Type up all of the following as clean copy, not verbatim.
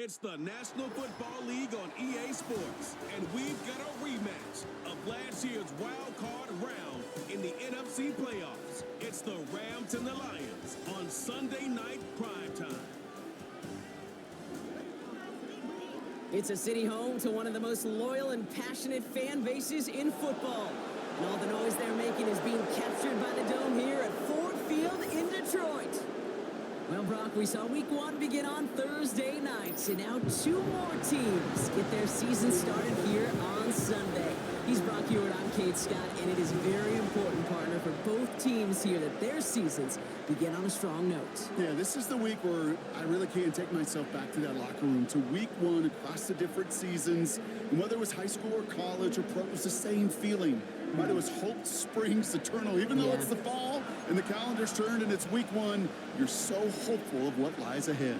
It's the National Football League on EA Sports, and we've got a rematch of last year's wild card round in the NFC playoffs. It's the Rams and the Lions on Sunday night primetime. It's a city home to one of the most loyal and passionate fan bases in football. And all the noise they're making is being captured by the Dome here at Ford Field in Detroit. Well, Brock, we saw Week 1 begin on Thursday night, and now two more teams get their season started here on Sunday. He's Brock Hewitt, I'm Kate Scott, and it is very important, partner, for both teams here that their seasons begin on a strong note. Yeah, this is the week where I really can't take myself back to that locker room, to Week 1 across the different seasons. And whether it was high school or college or pro, it was the same feeling. But it was hope springs eternal. Even though it's the fall and the calendar's turned and it's Week 1, you're so hopeful of what lies ahead.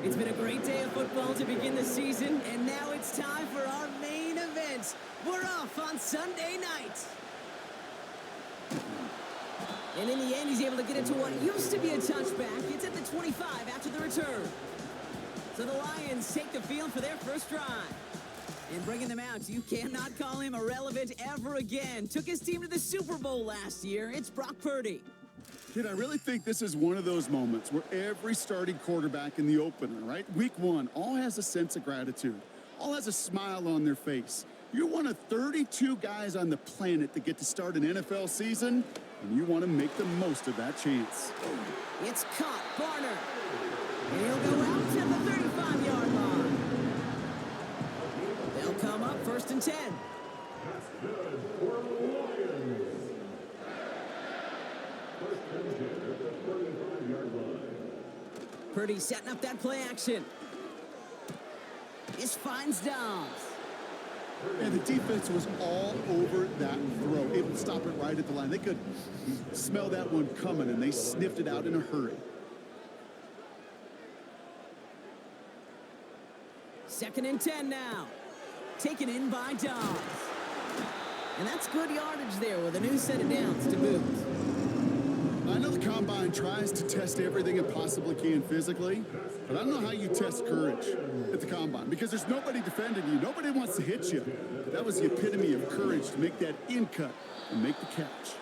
It's been a great day of football to begin the season, and now it's time for our main event. We're off on Sunday night. And in the end, he's able to get into what used to be a touchback. It's at the 25 after the return. So the Lions take the field for their first drive. And bringing them out, you cannot call him irrelevant ever again. Took his team to the Super Bowl last year. It's Brock Purdy. Kid, I really think this is one of those moments where every starting quarterback in the opener, right? Week 1, all has a sense of gratitude. All has a smile on their face. You're one of 32 guys on the planet that get to start an NFL season, and you want to make the most of that chance. It's caught, Barner. And he'll go out to the 35-yard line. They'll come up 1st and 10. Purdy setting up that play action. This finds Dobbs. And the defense was all over that throw, able to stop it right at the line. They could smell that one coming, and they sniffed it out in a hurry. 2nd and 10 now. Taken in by Dobbs. And that's good yardage there with a new set of downs to boot. I know the Combine tries to test everything it possibly can physically, but I don't know how you test courage at the Combine, because there's nobody defending you. Nobody wants to hit you. But that was the epitome of courage to make that in cut and make the catch.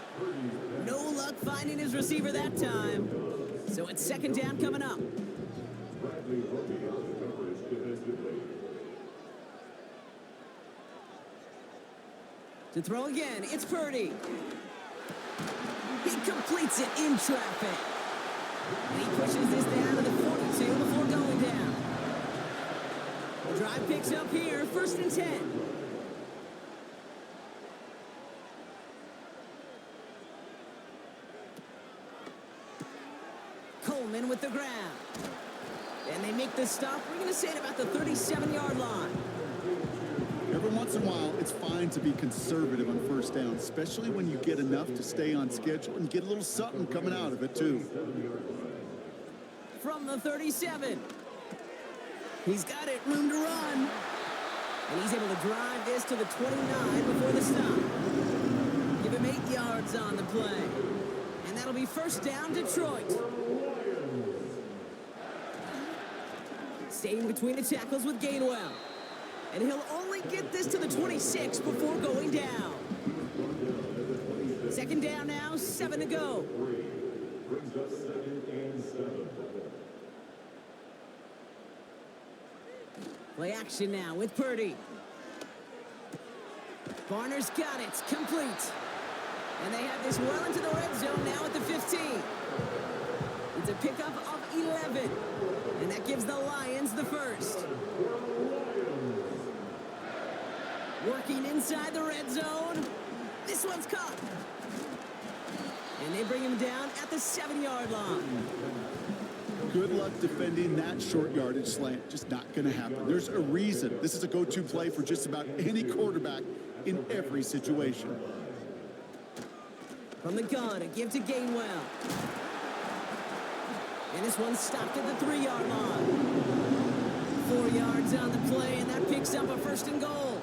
No luck finding his receiver that time. So it's 2nd down coming up. To throw again, it's Purdy. He completes it in traffic. And he pushes this down to the 42 before going down. The drive picks up here, 1st and 10. Coleman with the grab. And they make the stop. We're going to say it about the 37-yard line. Every once in a while, it's fine to be conservative on 1st down, especially when you get enough to stay on schedule and get a little something coming out of it, too. From the 37. He's got it, room to run. And he's able to drive this to the 29 before the stop. Give him 8 yards on the play. And that'll be 1st down, Detroit. Staying between the tackles with Gainwell. And he'll only get this to the 26 before going down. 2nd down now, 7 to go. Play action now with Purdy. Barner's got it, complete. And they have this well into the red zone now at the 15. It's a pickup of 11. And that gives the Lions the first. Working inside the red zone. This one's caught. And they bring him down at the 7-yard line. Good luck defending that short yardage slant. Just not going to happen. There's a reason. This is a go-to play for just about any quarterback in every situation. From the gun, a give to Gainwell. And this one's stopped at the 3-yard line. 4 yards on the play, and that picks up a 1st and goal.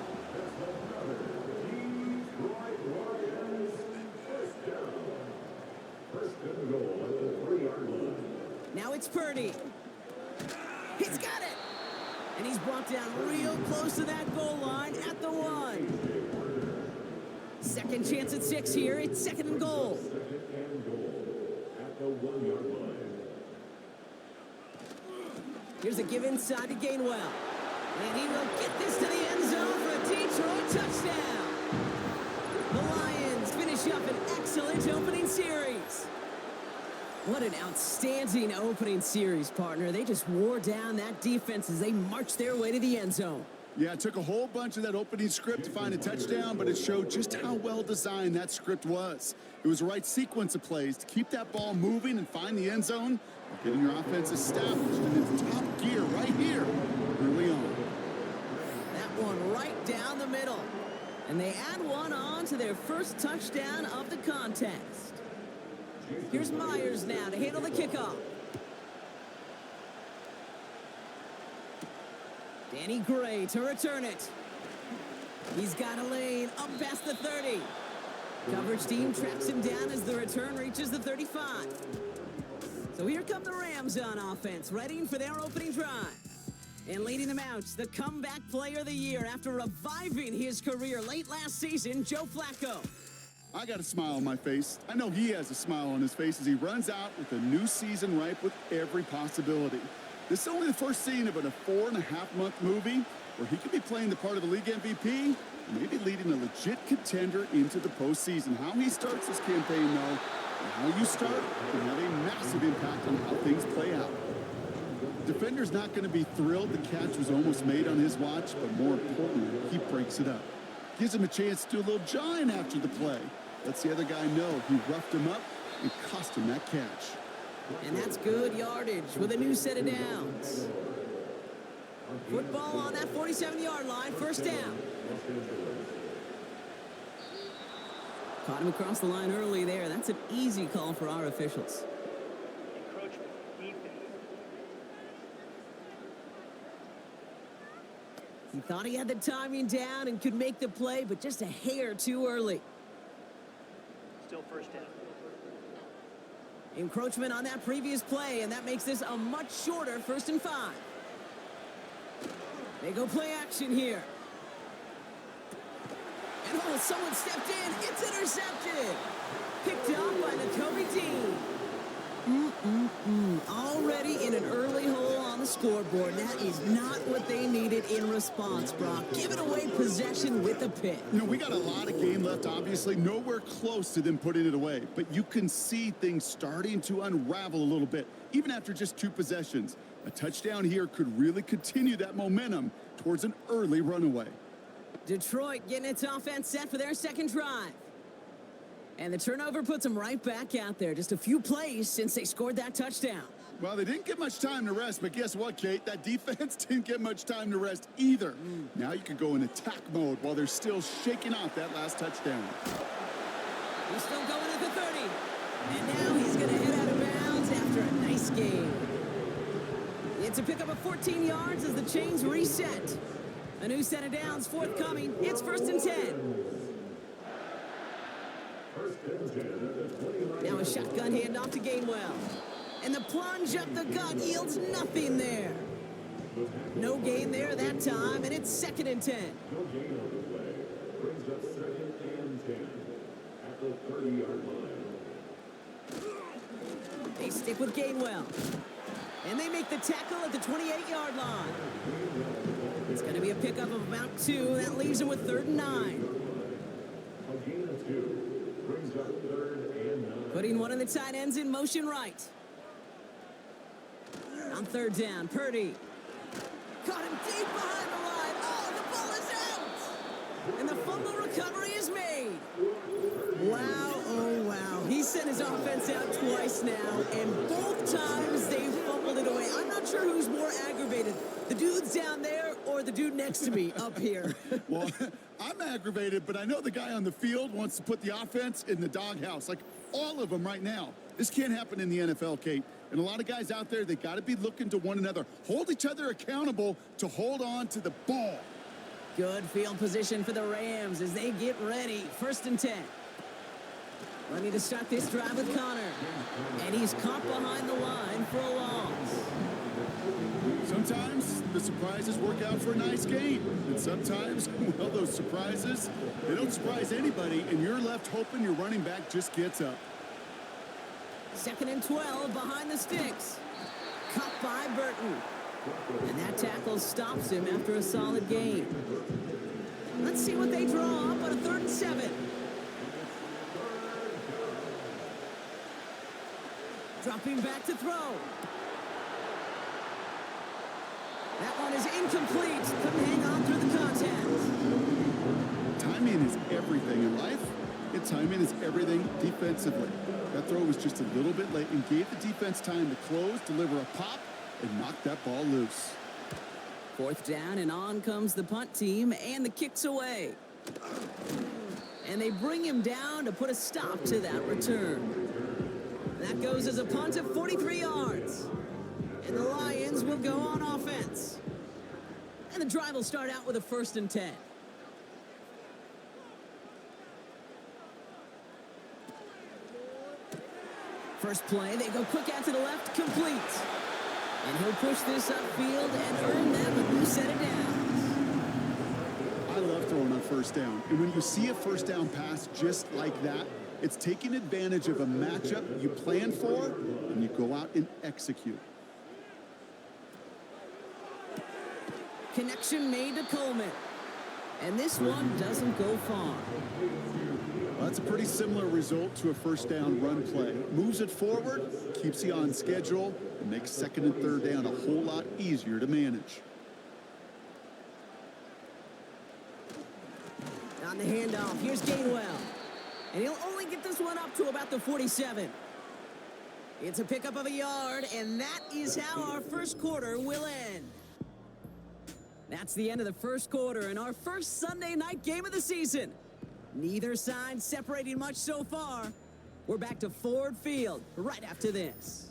It's Purdy. He's got it. And he's brought down real close to that goal line at the 1. Second chance at 6 here. It's 2nd and goal. At the 1-yard line. Here's a give inside to Gainwell. And he will get this to the end zone for a Detroit touchdown. The Lions finish up an excellent opening series. What an outstanding opening series, partner. They just wore down that defense as they marched their way to the end zone. Yeah, it took a whole bunch of that opening script to find a touchdown, but it showed just how well designed that script was. It was the right sequence of plays to keep that ball moving and find the end zone, getting your offense established in its top gear right here early on. That one right down the middle. And they add one on to their first touchdown of the contest. Here's Myers now to handle the kickoff. Danny Gray to return it. He's got a lane up past the 30. Coverage team tracks him down as the return reaches the 35. So here come the Rams on offense, readying for their opening drive. And leading them out, the comeback player of the year after reviving his career late last season, Joe Flacco. I got a smile on my face. I know he has a smile on his face as he runs out with a new season ripe with every possibility. This is only the first scene of a 4.5-month movie where he could be playing the part of the league MVP and maybe leading a legit contender into the postseason. How he starts this campaign, though, and how you start can have a massive impact on how things play out. Defender's not going to be thrilled the catch was almost made on his watch, but more importantly, he breaks it up. Gives him a chance to do a little jawing after the play. Lets the other guy know he roughed him up and cost him that catch. And that's good yardage with a new set of downs. Football on that 47-yard line, first down. Caught him across the line early there. That's an easy call for our officials. Encroachment defense. He thought he had the timing down and could make the play, but just a hair too early. Still first down. Encroachment on that previous play, and that makes this a much shorter 1st and 5. They go play action here. And oh, someone stepped in. It's intercepted. Picked up by Nakobe Dean. Already in an early hole on the scoreboard. That is not what they needed in response, Brock. Giving away possession with a pick. You know, we got a lot of game left, obviously. Nowhere close to them putting it away. But you can see things starting to unravel a little bit, even after just 2 possessions. A touchdown here could really continue that momentum towards an early runaway. Detroit getting its offense set for their second drive. And the turnover puts them right back out there. Just a few plays since they scored that touchdown. Well, they didn't get much time to rest, but guess what, Kate? That defense didn't get much time to rest either. Now you can go in attack mode while they're still shaking off that last touchdown. He's still going at the 30. And now he's going to head out of bounds after a nice game. It's a pickup of 14 yards as the chains reset. A new set of downs forthcoming. It's 1st and 10. Now a shotgun handoff to Gainwell. And the plunge up the gut yields nothing there. No gain there that time, and it's 2nd and 10. No gain on the play. Brings up 2nd and 10 at the 30-yard line. They stick with Gainwell. And they make the tackle at the 28-yard line. It's going to be a pickup of about 2. That leaves them with 3rd and 9. A gain of 2. Brings up 3rd and 9. Putting one of the tight ends in motion right. On 3rd down, Purdy. Caught him deep behind the line. Oh, the ball is out! And the fumble recovery is made. Wow, oh wow. He sent his offense out twice now, and both times they fumbled it away. I'm not sure who's more aggravated, the dudes down there or the dude next to me up here. Well, I'm aggravated, but I know the guy on the field wants to put the offense in the doghouse, like all of them right now. This can't happen in the NFL, Kate. And a lot of guys out there, they got to be looking to one another. Hold each other accountable to hold on to the ball. Good field position for the Rams as they get ready. 1st and 10. Ready to start this drive with Connor. And he's caught behind the line for a loss. Sometimes the surprises work out for a nice game. And sometimes, well, those surprises, they don't surprise anybody, and you're left hoping your running back just gets up. 2nd and 12 behind the sticks. Caught by Burton. And that tackle stops him after a solid gain. Let's see what they draw up on a 3rd and 7. Dropping back to throw. That one is incomplete. Couldn't hang on through the contact. Timing is everything in life, and timing is everything defensively. That throw was just a little bit late and gave the defense time to close, deliver a pop, and knock that ball loose. 4th down, and on comes the punt team, and the kick's away. And they bring him down to put a stop to that return. That goes as a punt of 43 yards. And the Lions will go on offense. And the drive will start out with a 1st and 10. First play, they go quick out to the left, complete. And he'll push this upfield and earn them a new set of downs. I love throwing on 1st down. And when you see a 1st down pass just like that, it's taking advantage of a matchup you plan for, and you go out and execute. Connection made to Coleman. And this one doesn't go far. Well, that's a pretty similar result to a 1st down run play. Moves it forward, keeps you on schedule, and makes 2nd and 3rd down a whole lot easier to manage. On the handoff, here's Gainwell. And he'll only get this one up to about the 47. It's a pickup of a yard, and that is how our 1st quarter will end. That's the end of the 1st quarter and our first Sunday night game of the season. Neither side separating much so far. We're back to Ford Field right after this.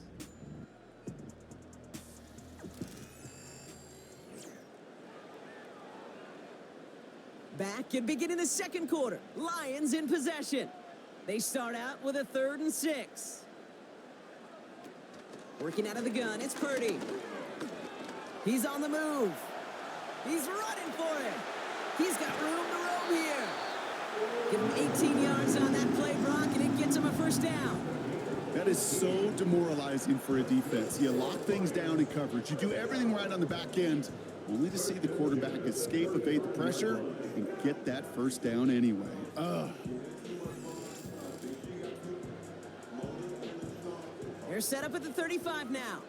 Back and beginning the 2nd quarter. Lions in possession. They start out with a 3rd and 6. Working out of the gun, it's Purdy. He's on the move. He's running for it. He's got room to roam here. Get him 18 yards on that play, Brock, and it gets him a 1st down. That is so demoralizing for a defense. You lock things down in coverage. You do everything right on the back end, only to see the quarterback escape, evade the pressure, and get that 1st down anyway. They're set up at the 35 now.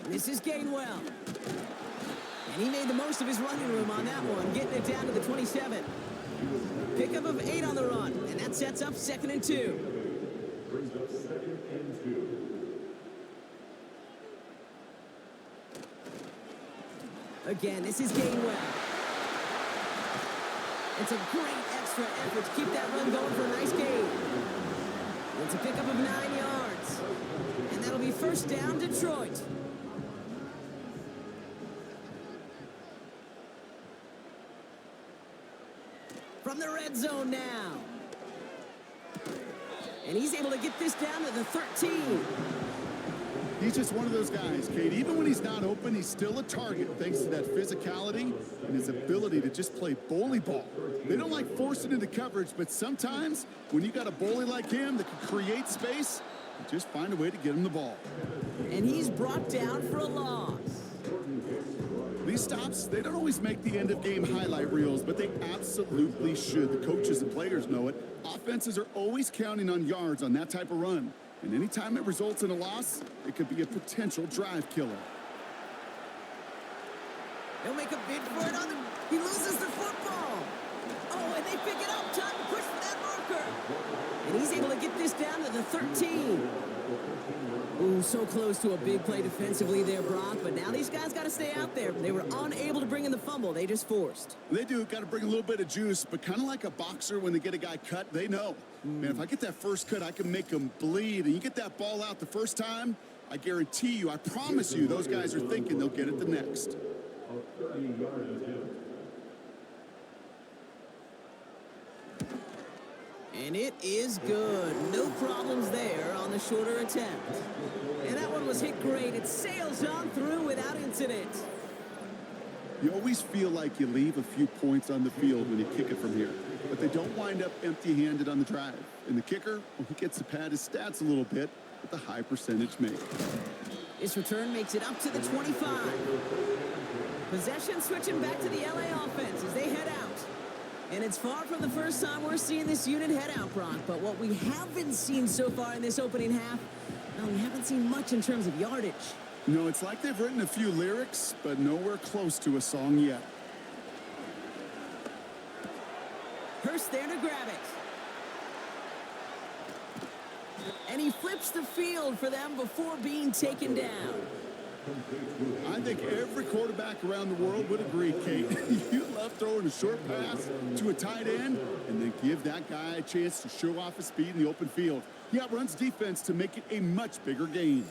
This is Gainwell. And he made the most of his running room on that one, getting it down to the 27. Pickup of 8 on the run, and that sets up 2nd and 2. Brings up 2nd and 2. Again, this is Gainwell. It's a great extra effort to keep that run going for a nice gain. It's a pickup of 9 yards. And that'll be 1st down, Detroit. From the red zone now. And he's able to get this down to the 13. He's just one of those guys, Kate. Even when he's not open, he's still a target thanks to that physicality and his ability to just play bully ball. They don't like forcing into coverage, but sometimes when you got a bully like him that can create space, you just find a way to get him the ball. And he's brought down for a loss. These stops, they don't always make the end-of-game highlight reels, but they absolutely should. The coaches and players know it. Offenses are always counting on yards on that type of run. And anytime it results in a loss, it could be a potential drive killer. He'll make a bid for it on the... He loses the football. Oh, and they pick it up. Time to push for that marker. And he's able to get this down to the 13. Ooh, so close to a big play defensively there, Brock. But now these guys got to stay out there. They were unable to bring in the fumble. They just forced. They do. Got to bring a little bit of juice. But kind of like a boxer when they get a guy cut, they know. Man, if I get that first cut, I can make them bleed. And you get that ball out the first time, I guarantee you, I promise you, those guys are thinking they'll get it the next. A 30-yard attempt. And it is good. No problems there on the shorter attempt. And that one was hit great. It sails on through without incident. You always feel like you leave a few points on the field when you kick it from here, but they don't wind up empty-handed on the drive. And the kicker, well, he gets to pad his stats a little bit with a high percentage make. This return makes it up to the 25. Possession switching back to the LA offense as they head out. And it's far from the first time we're seeing this unit head out, Brock. But what we haven't seen so far in this opening half, well, we haven't seen much in terms of yardage. No, it's like they've written a few lyrics, but nowhere close to a song yet. Hurst there to grab it. And he flips the field for them before being taken down. I think every quarterback around the world would agree, Kate. You love throwing a short pass to a tight end and then give that guy a chance to show off his speed in the open field. He outruns defense to make it a much bigger gain.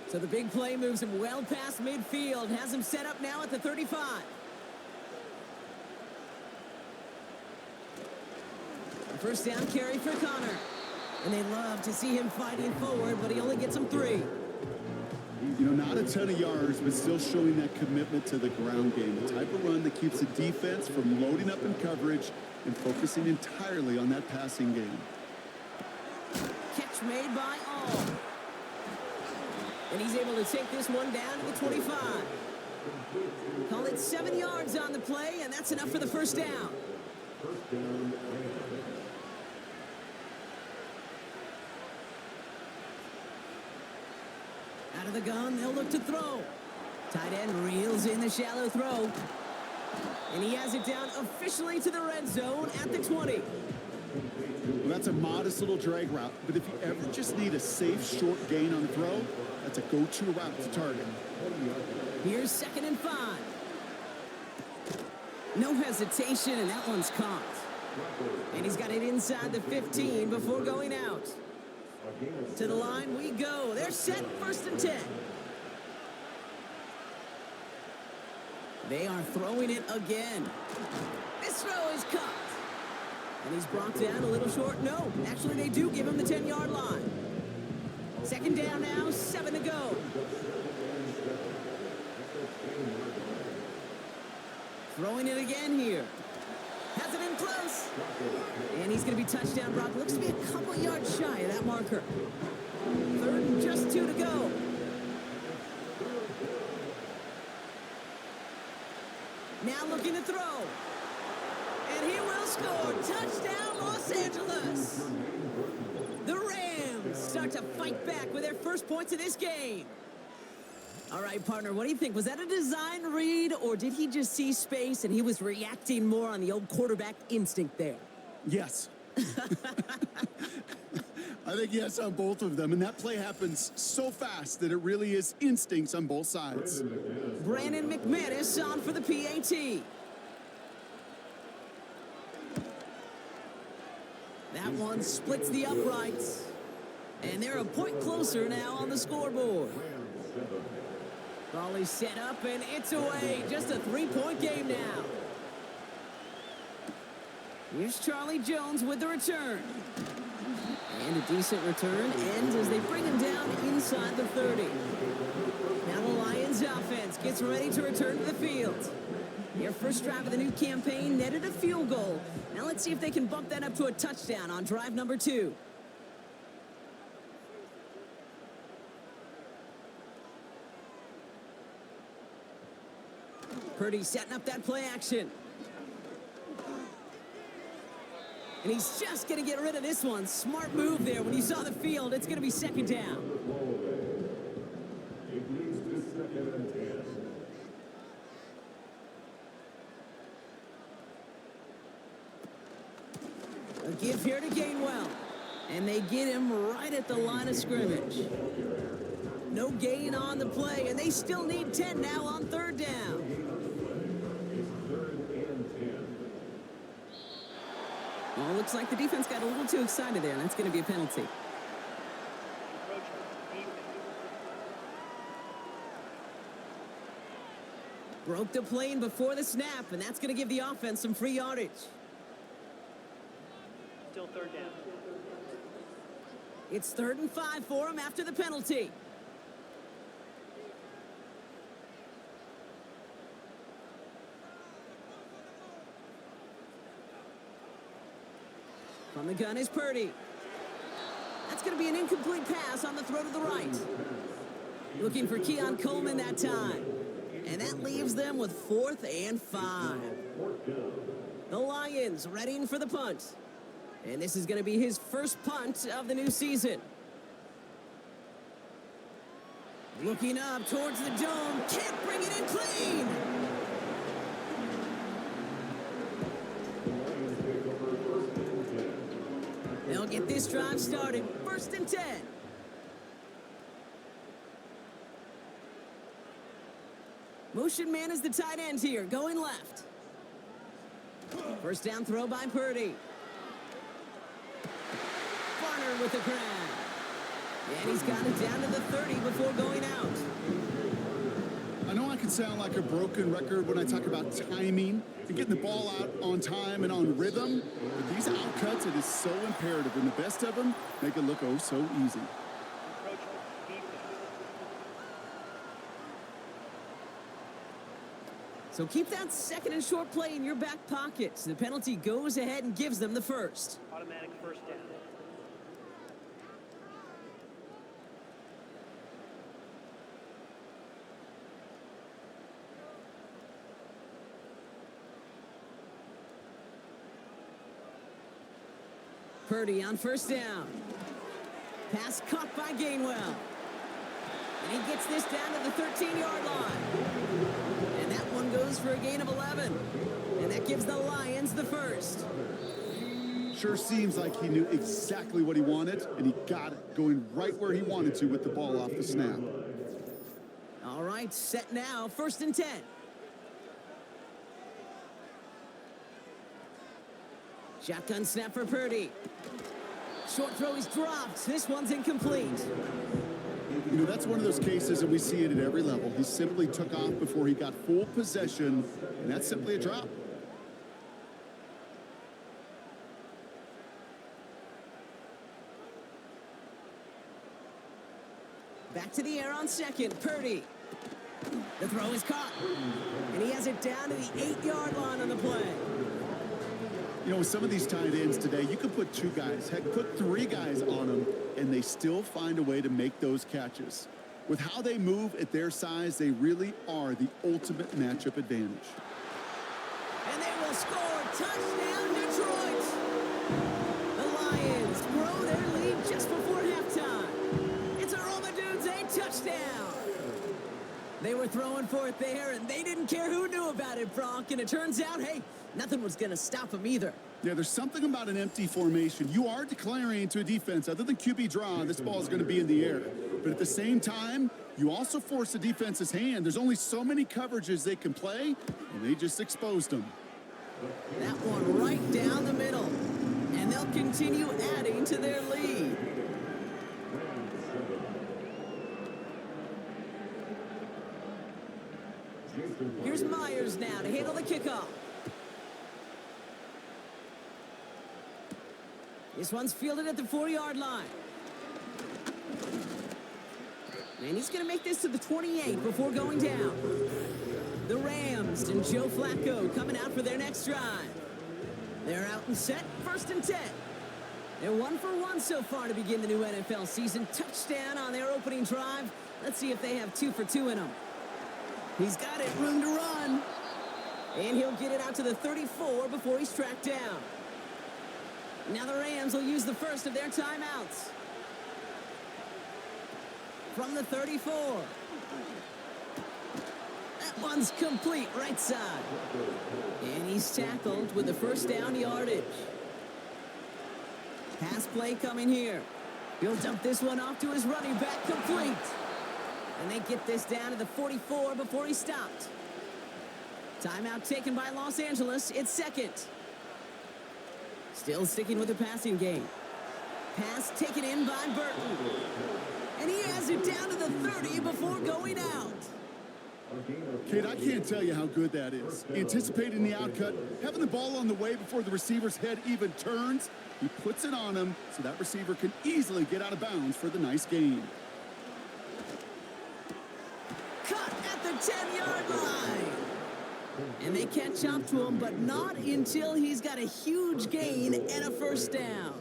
So the big play moves him well past midfield, has him set up now at the 35. A first down carry for Connor. And they love to see him fighting forward, but he only gets them 3. You know, not a ton of yards, but still showing that commitment to the ground game. The type of run that keeps the defense from loading up in coverage and focusing entirely on that passing game. Catch made by All. And he's able to take this one down to the 25. Call it 7 yards on the play, and that's enough for the first down. Out of the gun, they'll look to throw. Tight end reels in the shallow throw. And he has it down officially to the red zone at the 20. Well, that's a modest little drag route, but if you ever just need a safe, short gain on the throw, that's a go-to route to target. Here's 2nd and 5. No hesitation, and that one's caught. And he's got it inside the 15 before going out. To the line we go. They're set, 1st and 10. They are throwing it again. This throw is caught. And he's brought down a little short. No, actually they do give him the 10-yard line. 2nd down now, 7 to go. Throwing it again here. Has it in close. And he's going to be touchdown, Brock. Looks to be a couple yards shy of that marker. 3rd and just 2 to go. Now looking to throw. And he will score. Touchdown, Los Angeles. The Rams start to fight back with their first points of this game. All right, partner, what do you think? Was that a design read, or did he just see space and he was reacting more on the old quarterback instinct there? Yes. I think yes on both of them, and that play happens so fast that it really is instincts on both sides. Brandon McManus on for the PAT. That one splits the uprights. And they're a point closer now on the scoreboard. Ball is set up, and it's away. Just a 3-point game now. Here's Charlie Jones with the return. And a decent return ends as they bring him down inside the 30. Now the Lions offense gets ready to return to the field. Their first drive of the new campaign netted a field goal. Now let's see if they can bump that up to a touchdown on drive number 2. Purdy setting up that play action. And he's just going to get rid of this one. Smart move there. When you saw the field, it's going to be 2nd down. It leads to 2nd and 10. A give here to Gainwell. And they get him right at the line of scrimmage. No gain on the play, and they still need 10 now on 3rd down. Well, it looks like the defense got a little too excited there, and that's going to be a penalty. Broke the plane before the snap, and that's going to give the offense some free yardage. Still third down. It's 3rd and 5 for him after the penalty. From the gun is Purdy. That's going to be an incomplete pass on the throw to the right. Looking for Keon Coleman that time. And that leaves them with 4th and 5. The Lions readying for the punt. And this is going to be his first punt of the new season. Looking up towards the dome. Can't bring it in clean. They'll get this drive started. 1st and 10. Motion man is the tight end here, going left. First down throw by Purdy. Barner with the grab. And he's got it down to the 30 before going out. I know I can sound like a broken record when I talk about timing and getting the ball out on time and on rhythm, but these outcuts, it is so imperative, and the best of them make it look oh so easy. So keep that 2nd and short play in your back pocket. The penalty goes ahead and gives them the first. Automatic first down. Purdy on first down. Pass caught by Gainwell. And he gets this down to the 13-yard line. And that one goes for a gain of 11. And that gives the Lions the first. Sure seems like he knew exactly what he wanted, and he got it, going right where he wanted to with the ball off the snap. All right, set now, 1st and 10. Shotgun snap for Purdy. Short throw is dropped. This one's incomplete. You know, that's one of those cases, and we see it at every level. He simply took off before he got full possession, and that's simply a drop. Back to the air on 2nd, Purdy. The throw is caught, and he has it down to the 8-yard line on the play. You know, with some of these tight ends today, you can put 2 guys, heck, put 3 guys on them, and they still find a way to make those catches. With how they move at their size, they really are the ultimate matchup advantage. And they will score. Touchdown, Detroit! The Lions grow their lead just before halftime. It's a Roma Dudes, a touchdown! They were throwing for it there, and they didn't care who knew about it, Bronk. And it turns out, hey, nothing was going to stop them either. Yeah, there's something about an empty formation. You are declaring to a defense, other than QB draw, this ball is going to be in the air. But at the same time, you also force the defense's hand. There's only so many coverages they can play, and they just exposed them. That one right down the middle. And they'll continue adding to their lead. Here's Myers now to handle the kickoff. This one's fielded at the 4-yard line. And he's going to make this to the 28 before going down. The Rams and Joe Flacco coming out for their next drive. They're out and set, 1st and 10. They're 1 for 1 so far to begin the new NFL season. Touchdown on their opening drive. Let's see if they have 2 for 2 in them. He's got it, room to run. And he'll get it out to the 34 before he's tracked down. Now the Rams will use the first of their timeouts. From the 34. That one's complete, right side. And he's tackled with the first down yardage. Pass play coming here. He'll dump this one off to his running back, complete. And they get this down to the 44 before he stopped. Timeout taken by Los Angeles. It's 2nd. Still sticking with the passing game. Pass taken in by Burton. And he has it down to the 30 before going out. Kate, I can't tell you how good that is. Anticipating the outcut, having the ball on the way before the receiver's head even turns, he puts it on him so that receiver can easily get out of bounds for the nice gain. Cut at the 10-yard line. And they catch up to him, but not until he's got a huge gain and a first down.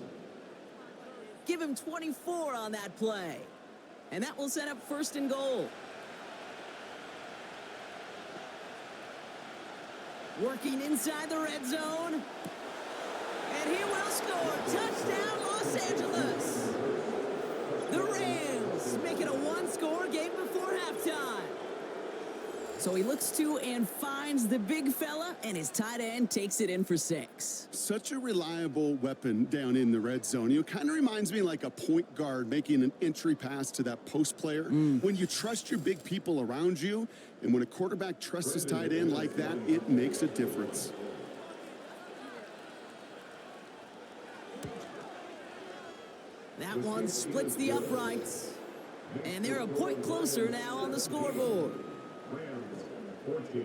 Give him 24 on that play. And that will set up first and goal. Working inside the red zone. And he will score. Touchdown, Los Angeles. The Rams make it a one-score game before halftime. So he looks to and finds the big fella, and his tight end takes it in for 6. Such a reliable weapon down in the red zone. You know, kind of reminds me like a point guard making an entry pass to that post player. When you trust your big people around you, and when a quarterback trusts his tight end like that, it makes a difference. That one splits the uprights. And they're a point closer now on the scoreboard. Rams 14.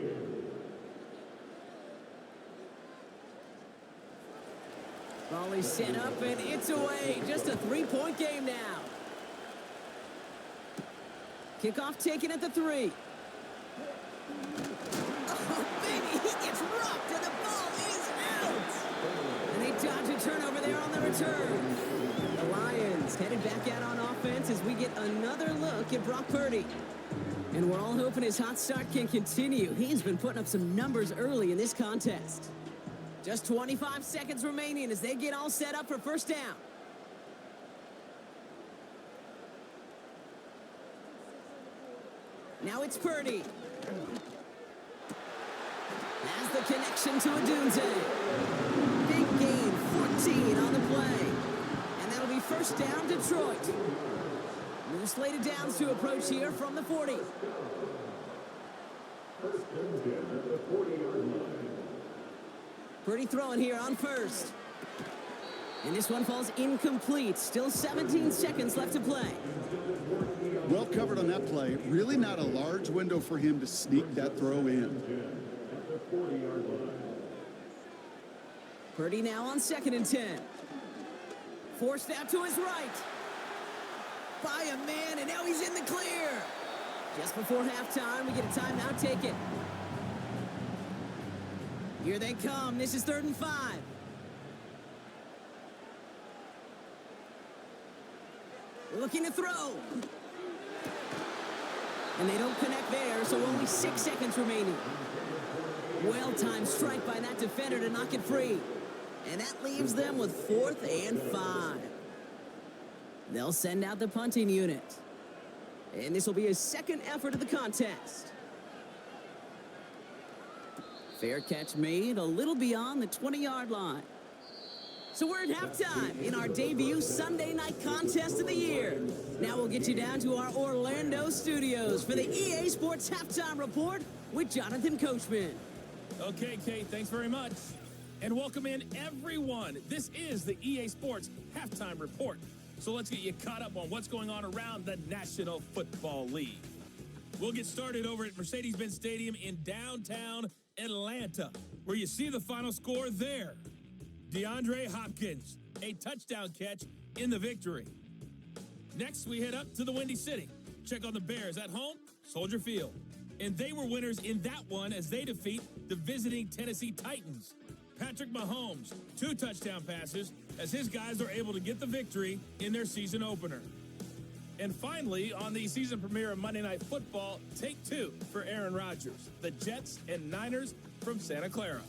Ball is set up and it's away. Just a 3-point game now. Kickoff taken at the 3. Oh, baby, he gets rocked and the ball is out. And they dodge a turnover there on the return. The Lions headed back out on offense as we get another look at Brock Purdy. And we're all hoping his hot start can continue. He's been putting up some numbers early in this contest. Just 25 seconds remaining as they get all set up for first down. Now it's Purdy. Has the connection to Adunze. Big gain, 14 on the play. And that'll be first down, Detroit. New slated downs to approach here from the 40. First and 10 at the 40-yard line. Purdy throwing here on first. And this one falls incomplete. Still 17 seconds left to play. Well covered on that play. Really not a large window for him to sneak that throw in. At the 40-yard line. Purdy now on 2nd and 10. Forced out to his right. By a man, and now he's in the clear. Just before halftime, we get a timeout taken. Here they come. This is 3rd and 5. Looking to throw. And they don't connect there, so only 6 seconds remaining. Well-timed strike by that defender to knock it free. And that leaves them with 4th and 5. They'll send out the punting unit. And this will be his second effort of the contest. Fair catch made a little beyond the 20-yard line. So we're at halftime in our debut Sunday night contest of the year. Now we'll get you down to our Orlando studios for the EA Sports Halftime Report with Jonathan Coachman. Okay, Kate, thanks very much. And welcome in, everyone. This is the EA Sports Halftime Report. So let's get you caught up on what's going on around the National Football League. We'll get started over at Mercedes-Benz Stadium in downtown Atlanta, where you see the final score there. DeAndre Hopkins, a touchdown catch in the victory. Next, we head up to the Windy City. Check on the Bears at home, Soldier Field. And they were winners in that one as they defeat the visiting Tennessee Titans. Patrick Mahomes, 2 touchdown passes as his guys are able to get the victory in their season opener. And finally, on the season premiere of Monday Night Football, take 2 for Aaron Rodgers, the Jets and Niners from Santa Clara.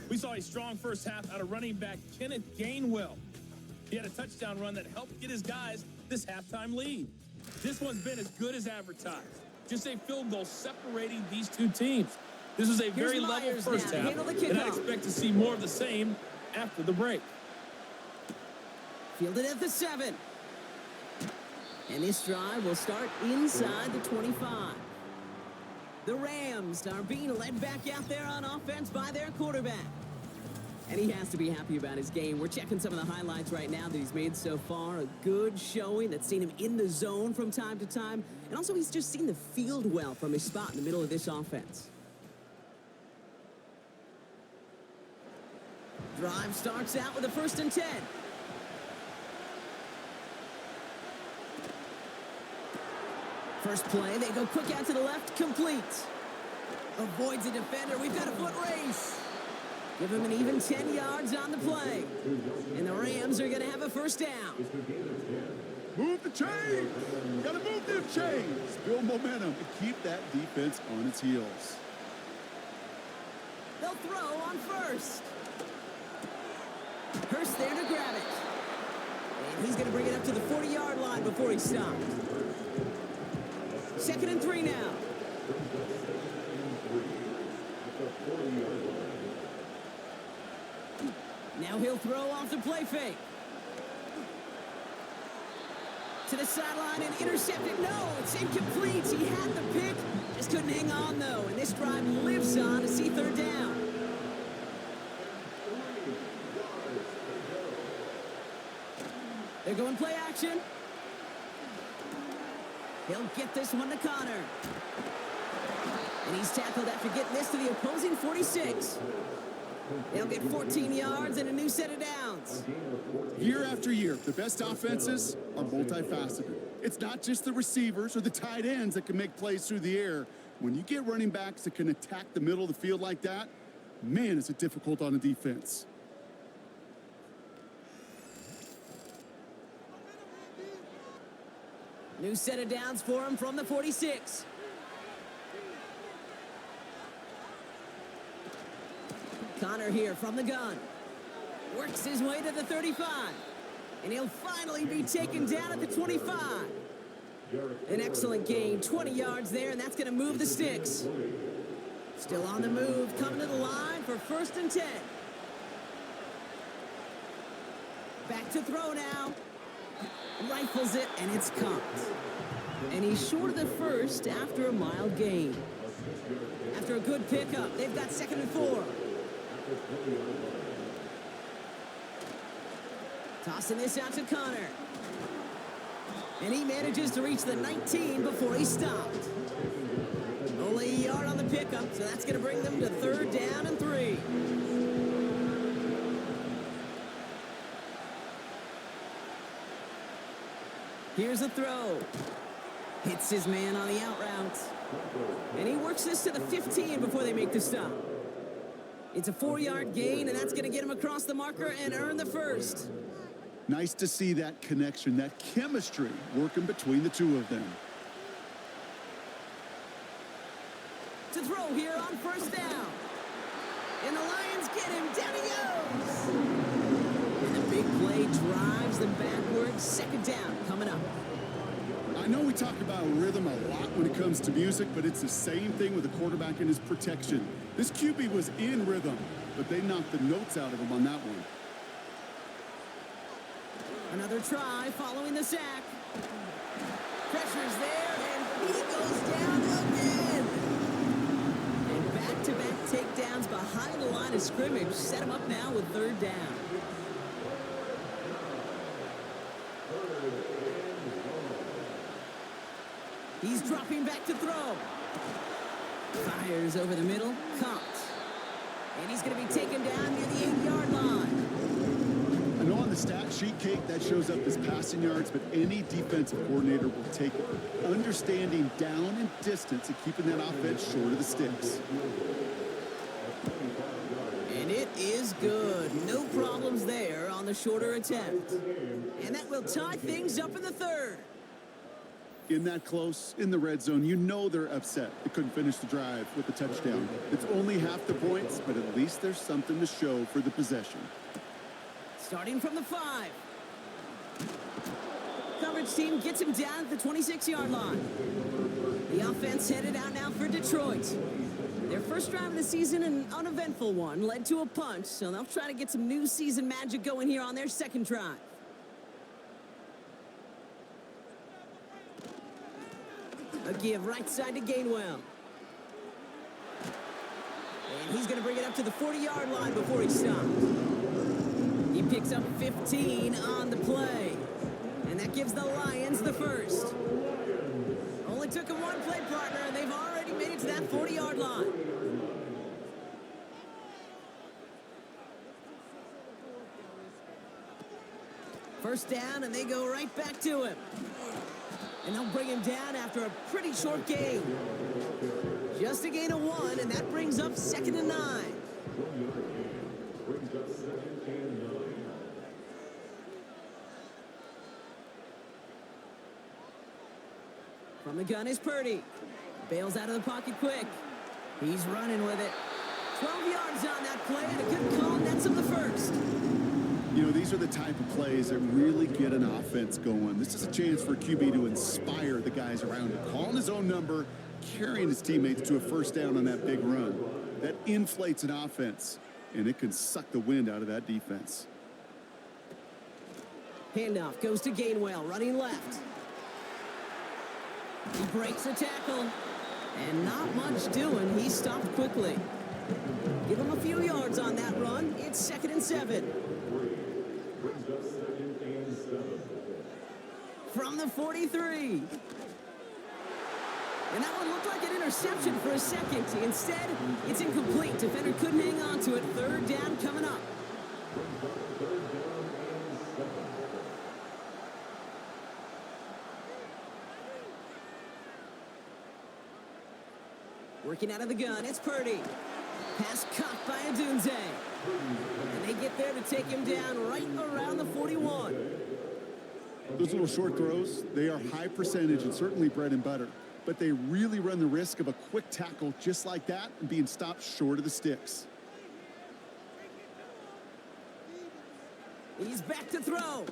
We saw a strong first half out of running back Kenneth Gainwell. He had a touchdown run that helped get his guys this halftime lead. This one's been as good as advertised. Just a field goal separating these two teams. This was a very level first half, and I expect to see more of the same after the break. Fielded at the 7. And this drive will start inside the 25. The Rams are being led back out there on offense by their quarterback. And he has to be happy about his game. We're checking some of the highlights right now that he's made so far. A good showing that's seen him in the zone from time to time. And also he's just seen the field well from his spot in the middle of this offense. Drive starts out with a 1st and 10. First play, they go quick out to the left, complete. Avoids a defender. We've got a foot race. Give him an even 10 yards on the play. And the Rams are going to have a 1st down. Move the chains. Got to move them chains. Build momentum and keep that defense on its heels. They'll throw on 1st. Hurst there to grab it. And he's going to bring it up to the 40-yard line before he stops. 2nd and 3 now. Now he'll throw off the play fake. To the sideline and intercepted. No, it's incomplete. He had the pick. Just couldn't hang on, though. And this drive lives on to see 3rd down. They're going play action. He'll get this one to Connor. And he's tackled after getting this to the opposing 46. They'll get 14 yards and a new set of downs. Year after year, the best offenses are multifaceted. It's not just the receivers or the tight ends that can make plays through the air. When you get running backs that can attack the middle of the field like that, man, is it difficult on a defense. New set of downs for him from the 46. Connor here from the gun. Works his way to the 35. And he'll finally be taken down at the 25. An excellent gain, 20 yards there, and that's going to move the sticks. Still on the move, coming to the line for 1st and 10. Back to throw now. Rifles it, and it's caught. And he's short of the 1st after a mild gain. After a good pickup, they've got 2nd and 4. Tossing this out to Connor. And he manages to reach the 19 before he stopped. Only a yard on the pickup, so that's going to bring them to 3rd down and 3. Here's a throw. Hits his man on the out route. And he works this to the 15 before they make the stop. It's a 4-yard gain, and that's going to get him across the marker and earn the 1st. Nice to see that connection, that chemistry working between the two of them. To throw here on 1st down. And the Lions get him. Down he goes. And the big play drives them backwards. 2nd down coming up. I know we talk about rhythm a lot when it comes to music, but it's the same thing with the quarterback and his protection. This QB was in rhythm, but they knocked the notes out of him on that one. Another try following the sack. Pressure's there, and he goes down again. And back-to-back takedowns behind the line of scrimmage set him up now with 3rd down. He's dropping back to throw. Fires over the middle, caught. And he's going to be taken down near the 8-yard line. I know on the stat sheet, Kate, that shows up as passing yards, but any defensive coordinator will take it. Understanding down and distance and keeping that offense short of the sticks. And it is good. No problems there on the shorter attempt. And that will tie things up in the 3rd. In that close, in the red zone, you know they're upset. They couldn't finish the drive with the touchdown. It's only half the points, but at least there's something to show for the possession. Starting from the 5. Coverage team gets him down at the 26-yard line. The offense headed out now for Detroit. Their first drive of the season, an uneventful one, led to a punch, so they'll try to get some new season magic going here on their 2nd drive. A give right side to Gainwell. And he's going to bring it up out to the 40-yard line before he stopped. He picks up 15 on the play. And that gives the Lions the first. Only took him one play, partner, and they've already made it to that 40-yard line. First down, and they go right back to him. And they'll bring him down after a pretty short gain. Just a gain of 1, and that brings up 2nd and 9. 1 yard gain brings up 2nd and 9. From the gun is Purdy. Bails out of the pocket quick. He's running with it. 12 yards on that play, and a good call nets him the first. You know, these are the type of plays that really get an offense going. This is a chance for QB to inspire the guys around him. Calling his own number, carrying his teammates to a first down on that big run. That inflates an offense, and it can suck the wind out of that defense. Handoff goes to Gainwell, running left. He breaks a tackle, and not much doing. He stopped quickly. Give him a few yards on that run. It's 2nd and 7. Brings up 2nd and 7. From the 43. And that one looked like an interception for a second. Instead, it's incomplete. Defender couldn't hang on to it. 3rd down coming up. Brings up 3rd down and 7. Working out of the gun, it's Purdy. Pass caught by Adunze. And they get there to take him down right around the 41. Those little short throws, they are high percentage and certainly bread and butter. But they really run the risk of a quick tackle just like that and being stopped short of the sticks. He's back to throw.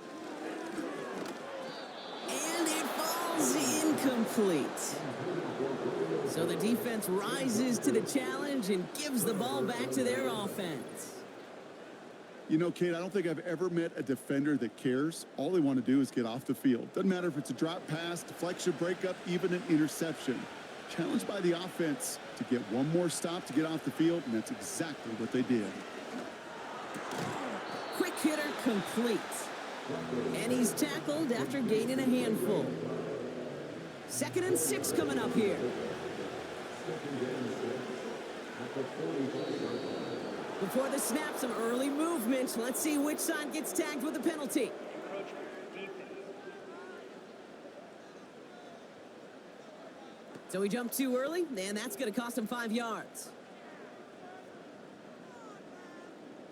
And it falls incomplete. So the defense rises to the challenge and gives the ball back to their offense. You know, Kate, I don't think I've ever met a defender that cares. All they want to do is get off the field. Doesn't matter if it's a drop pass, deflection, breakup, even an interception. Challenged by the offense to get one more stop to get off the field, and that's exactly what they did. Quick hitter complete. And he's tackled after gaining a handful. 2nd and 6 coming up here. Before the snap, some early movement. Let's see which side gets tagged with a penalty. Encroachment, defense. So he jumped too early, and that's going to cost him 5 yards.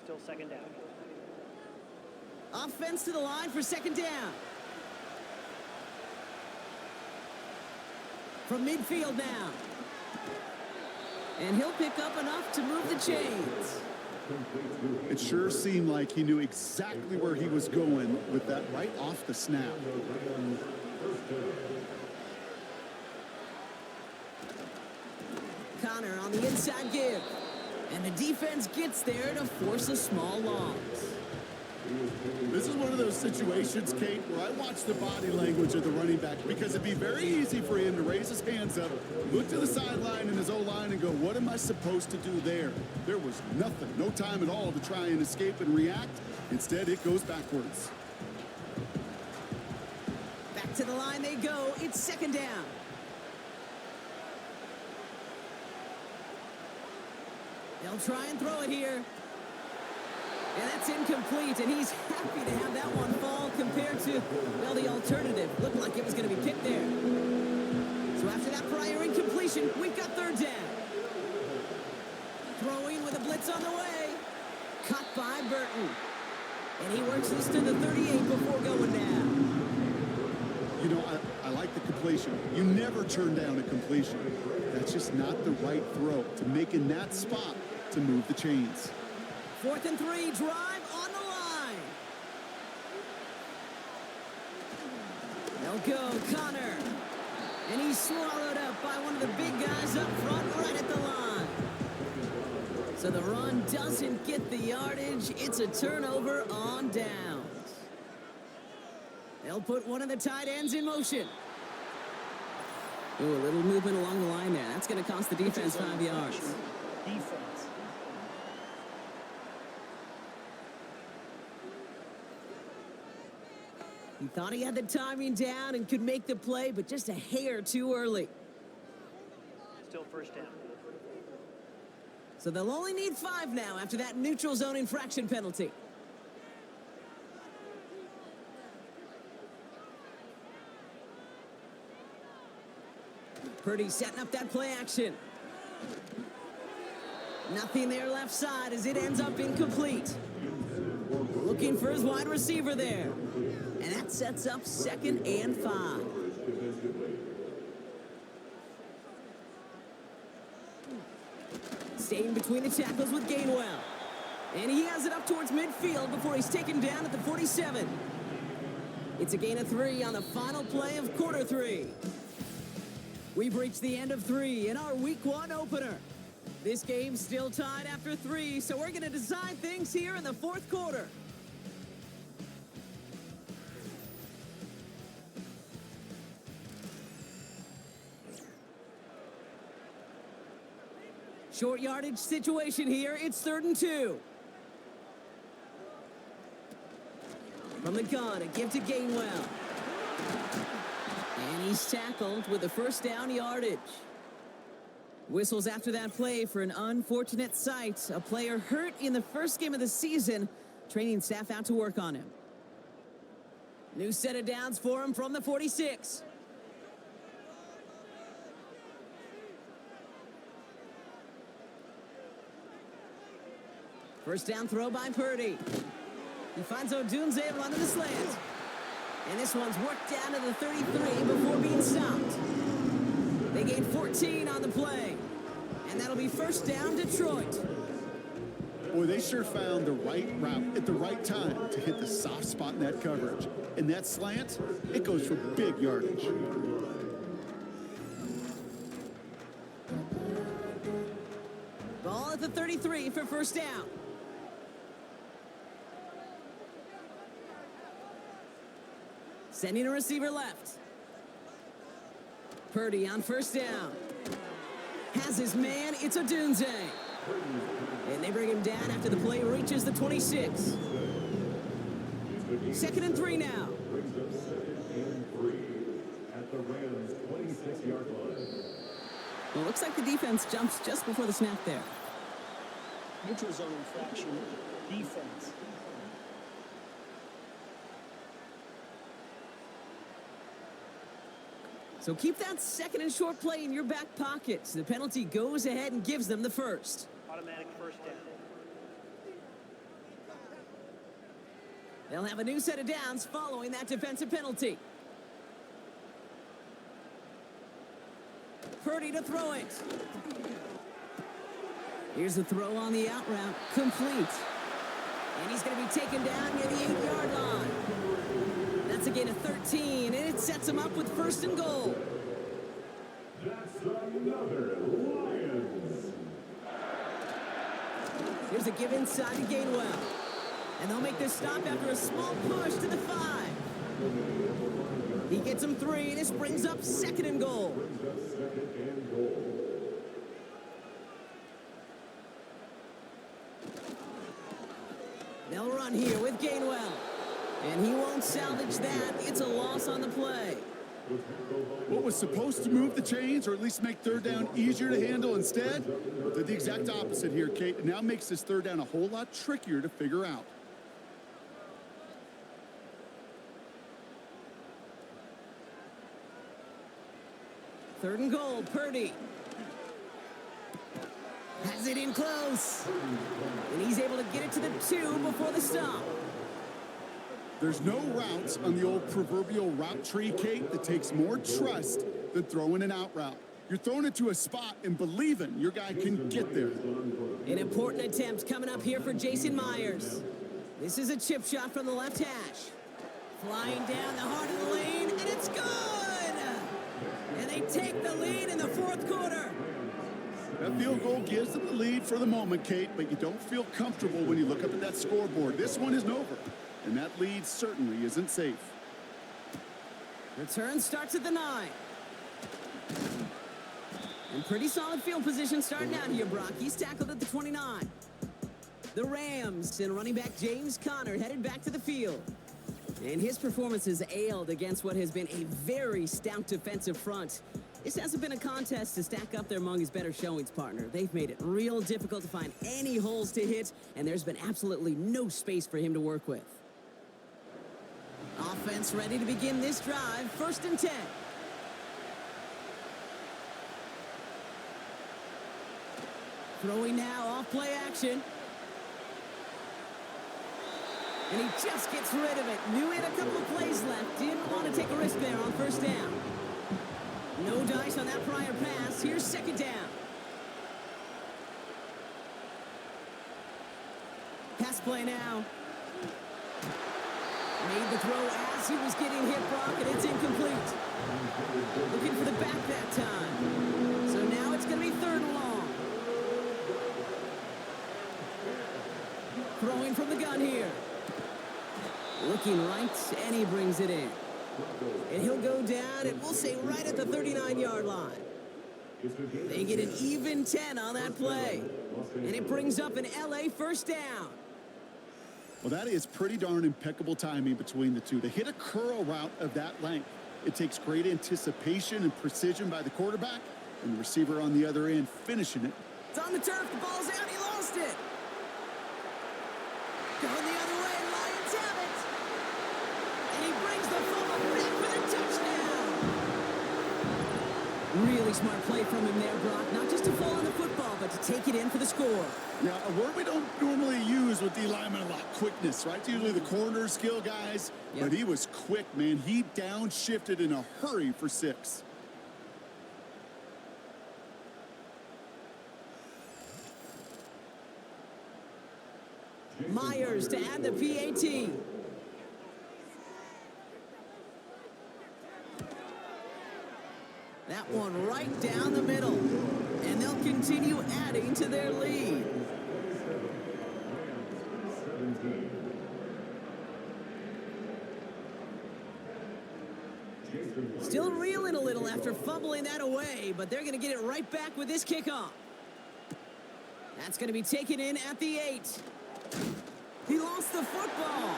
Still 2nd down. Offense to the line for 2nd down. From midfield now. And he'll pick up enough to move the chains. It sure seemed like he knew exactly where he was going with that right off the snap. Connor on the inside give. And the defense gets there to force a small loss. This is one of those situations, Kate, where I watch the body language of the running back because it'd be very easy for him to raise his hands up, look to the sideline in his O-line and go, what am I supposed to do there? There was nothing, no time at all to try and escape and react. Instead, it goes backwards. Back to the line they go. It's 2nd down. They'll try and throw it here. And that's incomplete, and he's happy to have that one fall compared to, well, the alternative. Looked like it was going to be picked there. So after that prior incompletion, we've got 3rd down. Throwing with a blitz on the way. Caught by Burton. And he works this to the 38 before going down. You know, I like the completion. You never turn down a completion. That's just not the right throw to make in that spot to move the chains. 4th and 3, drive on the line. They'll go, Connor. And he's swallowed up by one of the big guys up front right at the line. So the run doesn't get the yardage. It's a turnover on downs. They'll put one of the tight ends in motion. Ooh, a little movement along the line there. That's going to cost the defense 5 yards. Defense. He thought he had the timing down and could make the play, but just a hair too early. Still first down. So they'll only need 5 now after that neutral zone infraction penalty. Purdy setting up that play action. Nothing there left side as it ends up incomplete. Looking for his wide receiver there. And that sets up 2nd and 5. Staying between the tackles with Gainwell. And he has it up towards midfield before he's taken down at the 47. It's a gain of 3 on the final play of quarter 3. We've reached the end of 3 in our week 1 opener. This game's still tied after 3, so we're going to decide things here in the 4th quarter. Short yardage situation here. It's 3rd and 2. From the gun, a give to Gainwell. And he's tackled with the first down yardage. Whistles after that play for an unfortunate sight. A player hurt in the first game of the season. Training staff out to work on him. New set of downs for him from the 46. First down throw by Purdy. He finds Odunze running the slant. And this one's worked down to the 33 before being stopped. They gain 14 on the play. And that'll be first down, Detroit. Boy, they sure found the right route at the right time to hit the soft spot in that coverage. And that slant, it goes for big yardage. Ball at the 33 for first down. Sending a receiver left. Purdy on first down. Has his man, it's Odunze. And they bring him down after the play reaches the 26. 2nd and 3 now. Brings up 2nd and 3 at the Rams' 26-yard line. Well, it looks like the defense jumps just before the snap there. Neutral zone infraction, defense. So keep that 2nd and short play in your back pocket. The penalty goes ahead and gives them the first. Automatic first down. They'll have a new set of downs following that defensive penalty. Purdy to throw it. Here's the throw on the out route. Complete. And he's going to be taken down near the 8-yard line. That's a gain of 13, and it sets him up with 1st and goal. That's another Lions. Here's a give inside to Gainwell. And they'll make this stop after a small push to the 5. He gets him 3, and this brings up 2nd and goal. Brings up 2nd and goal. They'll run here with Gainwell. And he won't salvage that. It's a loss on the play. What was supposed to move the chains or at least make 3rd down easier to handle instead? Well, did the exact opposite here, Kate. It now makes this 3rd down a whole lot trickier to figure out. Third and goal, Purdy. Has it in close. And he's able to get it to the 2 before the stop. There's no routes on the old proverbial route tree, Kate, that takes more trust than throwing an out route. You're throwing it to a spot and believing your guy can get there. An important attempt coming up here for Jason Myers. This is a chip shot from the left hash. Flying down the heart of the lane, and it's good! And they take the lead in the 4th quarter. That field goal gives them the lead for the moment, Kate, but you don't feel comfortable when you look up at that scoreboard. This one isn't over, and that lead certainly isn't safe. Return starts at the 9. And pretty solid field position starting out here, Brock. He's tackled at the 29. The Rams and running back James Conner headed back to the field. And his performance has ailed against what has been a very stout defensive front. This hasn't been a contest to stack up there among his better showings, partner. They've made it real difficult to find any holes to hit, and there's been absolutely no space for him to work with. Offense ready to begin this drive. 1st and 10. Throwing now off play action. And he just gets rid of it. Knew he had a couple of plays left. Didn't want to take a risk there on 1st down. No dice on that prior pass. Here's 2nd down. Pass play now. Made the throw as he was getting hit, Brock, and it's incomplete. Looking for the back that time. So now it's going to be 3rd and long. Throwing from the gun here. Looking right, and he brings it in. And he'll go down, and we'll say right at the 39-yard line. They get an even 10 on that play. And it brings up an LA 1st down. Well, that is pretty darn impeccable timing between the two. They hit a curl route of that length. It takes great anticipation and precision by the quarterback, and the receiver on the other end finishing it. It's on the turf, the ball's out, he lost it. Going the other way, Lions have it. And he brings the fumble back for the touchdown. Really smart play from him there, Brock. Not just to fall on the football, but to take it in for the score. Yeah, a word we don't normally use with D linemen a lot, quickness, right? It's usually the corner skill guys, but he was quick, man. He downshifted in a hurry for 6. Myers to add the PAT. That one right down the middle. And they'll continue adding to their lead. Still reeling a little after fumbling that away, but they're going to get it right back with this kickoff. That's going to be taken in at the 8. He lost the football,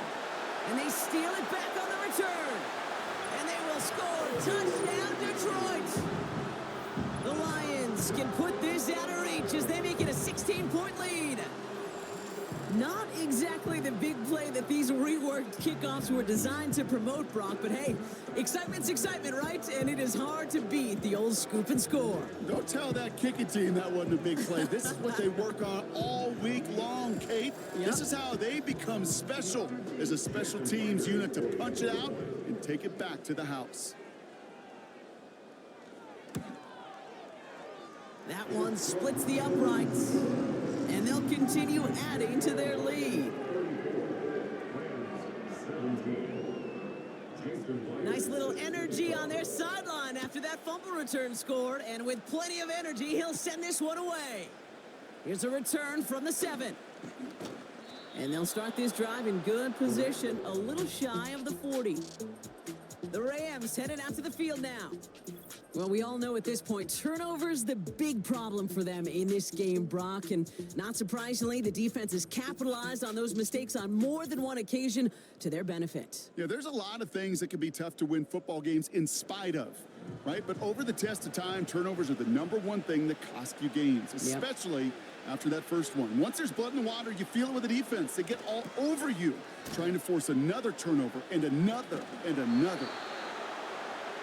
and they steal it back on the return. And they will score. Touchdown, Detroit. The Lions can put this out of reach as they make it a 16-point lead. Not exactly the big play that these reworked kickoffs were designed to promote, Brock, but hey, excitement's excitement, right? And it is hard to beat the old scoop and score. Don't tell that kicking team that wasn't a big play. This is what they work on all week long, Kate. This is how they become special as a special teams unit to punch it out and take it back to the house. That one splits the uprights, and they'll continue adding to their lead. Nice little energy on their sideline after that fumble return scored, and with plenty of energy, he'll send this one away. Here's a return from the 7. And they'll start this drive in good position, a little shy of the 40. The Rams headed out to the field now. Well, we all know at this point, turnovers the big problem for them in this game, Brock. And not surprisingly, the defense has capitalized on those mistakes on more than one occasion to their benefit. Yeah, there's a lot of things that can be tough to win football games in spite of, right? But over the test of time, turnovers are the #1 thing that cost you games, especially after that first one. Once there's blood in the water, you feel it with the defense. They get all over you, trying to force another turnover and another and another.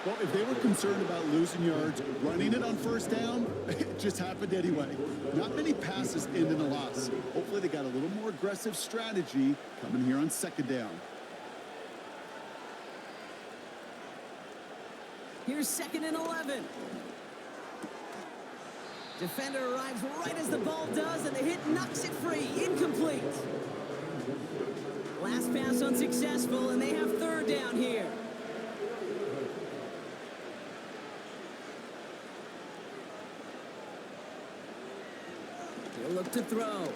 Well, if they were concerned about losing yards, running it on first down, it just happened anyway. Not many passes end in a loss. Hopefully they got a little more aggressive strategy coming here on second down. Here's 2nd and 11. Defender arrives right as the ball does, and the hit knocks it free. Incomplete. Last pass unsuccessful, and they have 3rd down here. He'll look to throw.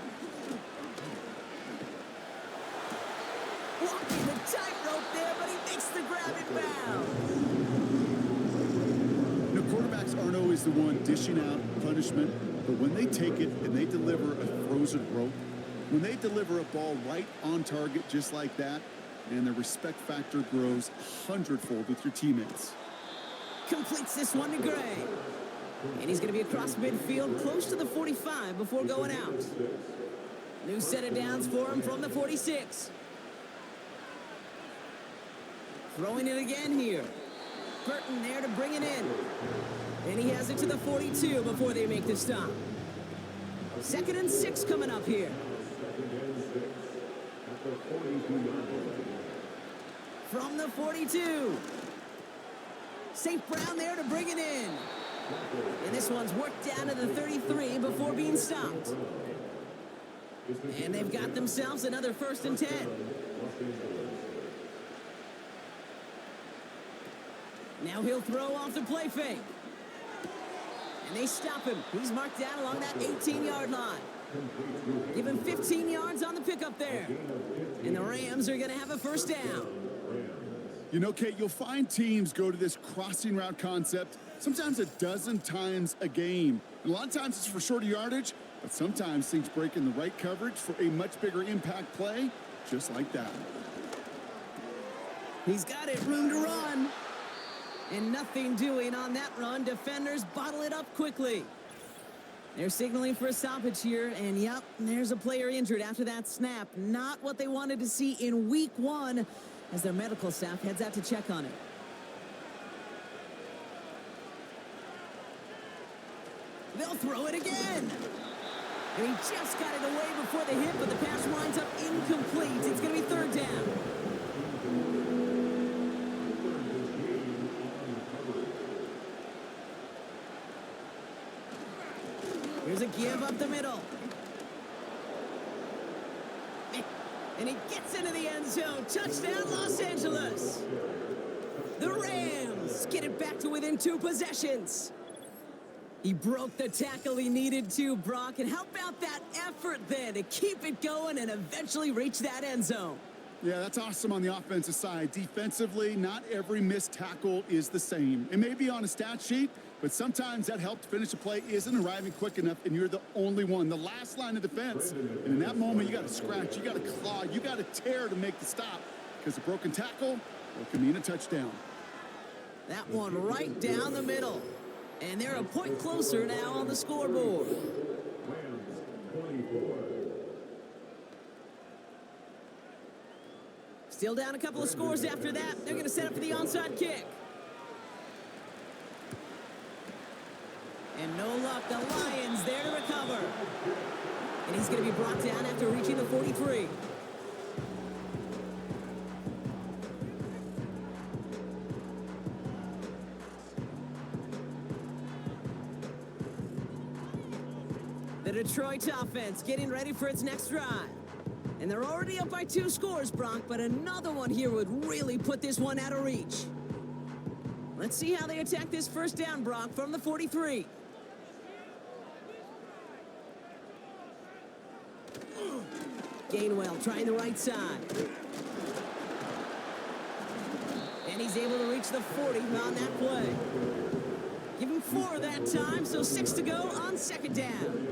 Walking the tightrope there, but he makes the grab and bound. Quarterbacks aren't always the one dishing out punishment, but when they take it and they deliver a frozen rope, when they deliver a ball right on target just like that, and the respect factor grows 100-fold with your teammates. Completes this one to Gray. And he's going to be across midfield, close to the 45 before going out. New set of downs for him from the 46. Throwing it again here. Burton there to bring it in. And he has it to the 42 before they make the stop. 2nd and 6 coming up here. From the 42. St. Brown there to bring it in. And this one's worked down to the 33 before being stopped. And they've got themselves another 1st and 10. Now he'll throw off the play fake. And they stop him. He's marked down along that 18-yard line. Give him 15 yards on the pickup there. And the Rams are going to have a 1st down. You know, Kate, you'll find teams go to this crossing route concept sometimes a dozen times a game. And a lot of times it's for shorter yardage, but sometimes things break in the right coverage for a much bigger impact play, just like that. He's got it, room to run. And nothing doing on that run. Defenders bottle it up quickly. They're signaling for a stoppage here, and yep, there's a player injured after that snap. Not what they wanted to see in week 1 as their medical staff heads out to check on it. They'll throw it again. And he just got it away before the hit, but the pass winds up incomplete. It's going to be 3rd down. Here's a give up the middle. And he gets into the end zone. Touchdown, Los Angeles. The Rams get it back to within 2 possessions. He broke the tackle he needed to, Brock. And how about that effort then to keep it going and eventually reach that end zone? Yeah, that's awesome on the offensive side. Defensively, not every missed tackle is the same. It may be on a stat sheet, but sometimes that help to finish a play isn't arriving quick enough, and you're the only one, the last line of defense. And in that moment, you got to scratch, you got to claw, you got to tear to make the stop, because a broken tackle can mean a touchdown. That one right down the middle. And they're a point closer now on the scoreboard. Rams 24. Still down a couple of scores after that. They're going to set up for the onside kick. And no luck. The Lions there to recover. And he's going to be brought down after reaching the 43. The Detroit offense getting ready for its next drive. And they're already up by 2 scores, Brock, but another one here would really put this one out of reach. Let's see how they attack this 1st down, Brock, from the 43. Gainwell trying the right side. And he's able to reach the 40 on that play. Give him 4 that time, so 6 to go on 2nd down.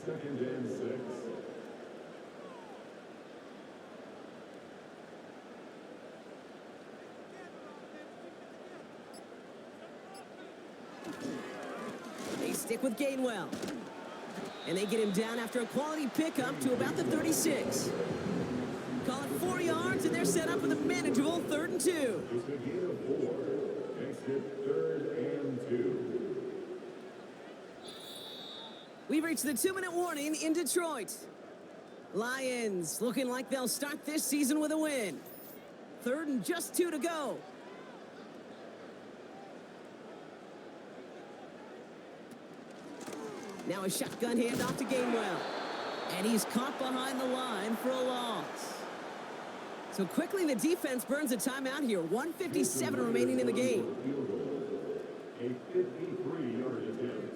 2nd and 6. They stick with Gainwell. And they get him down after a quality pickup to about the 36. Call it 4 yards, and they're set up with a manageable 3rd and 2. Just a gain of 4. Exit 3rd and 2. We've reached the 2-minute warning in Detroit. Lions looking like they'll start this season with a win. 3rd and just 2 to go. Now a shotgun handoff to Gainwell. And he's caught behind the line for a loss. So quickly the defense burns a timeout here. 1:57 remaining in the game. A 53-yard attempt.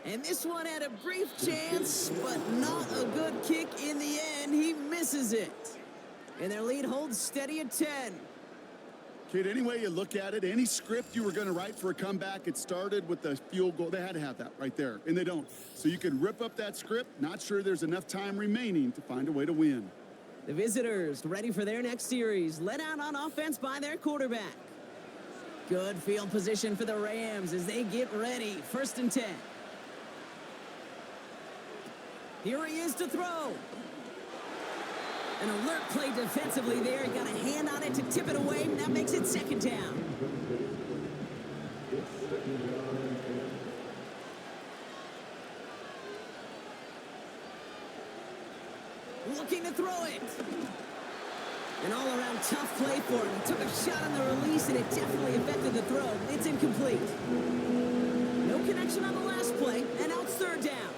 And this one had a brief chance, but not a good kick in the end. He misses it. And their lead holds steady at 10. Kid, any way you look at it, any script you were going to write for a comeback, it started with the field goal. They had to have that right there, and they don't. So you can rip up that script. Not sure there's enough time remaining to find a way to win. The visitors ready for their next series, led out on offense by their quarterback. Good field position for the Rams as they get ready. 1st and 10. Here he is to throw. An alert play defensively there. He got a hand on it to tip it away, and that makes it 2nd down. Looking to throw it. An all-around tough play for him. He took a shot on the release, and it definitely affected the throw. It's incomplete. No connection on the last play, and now it's 3rd down.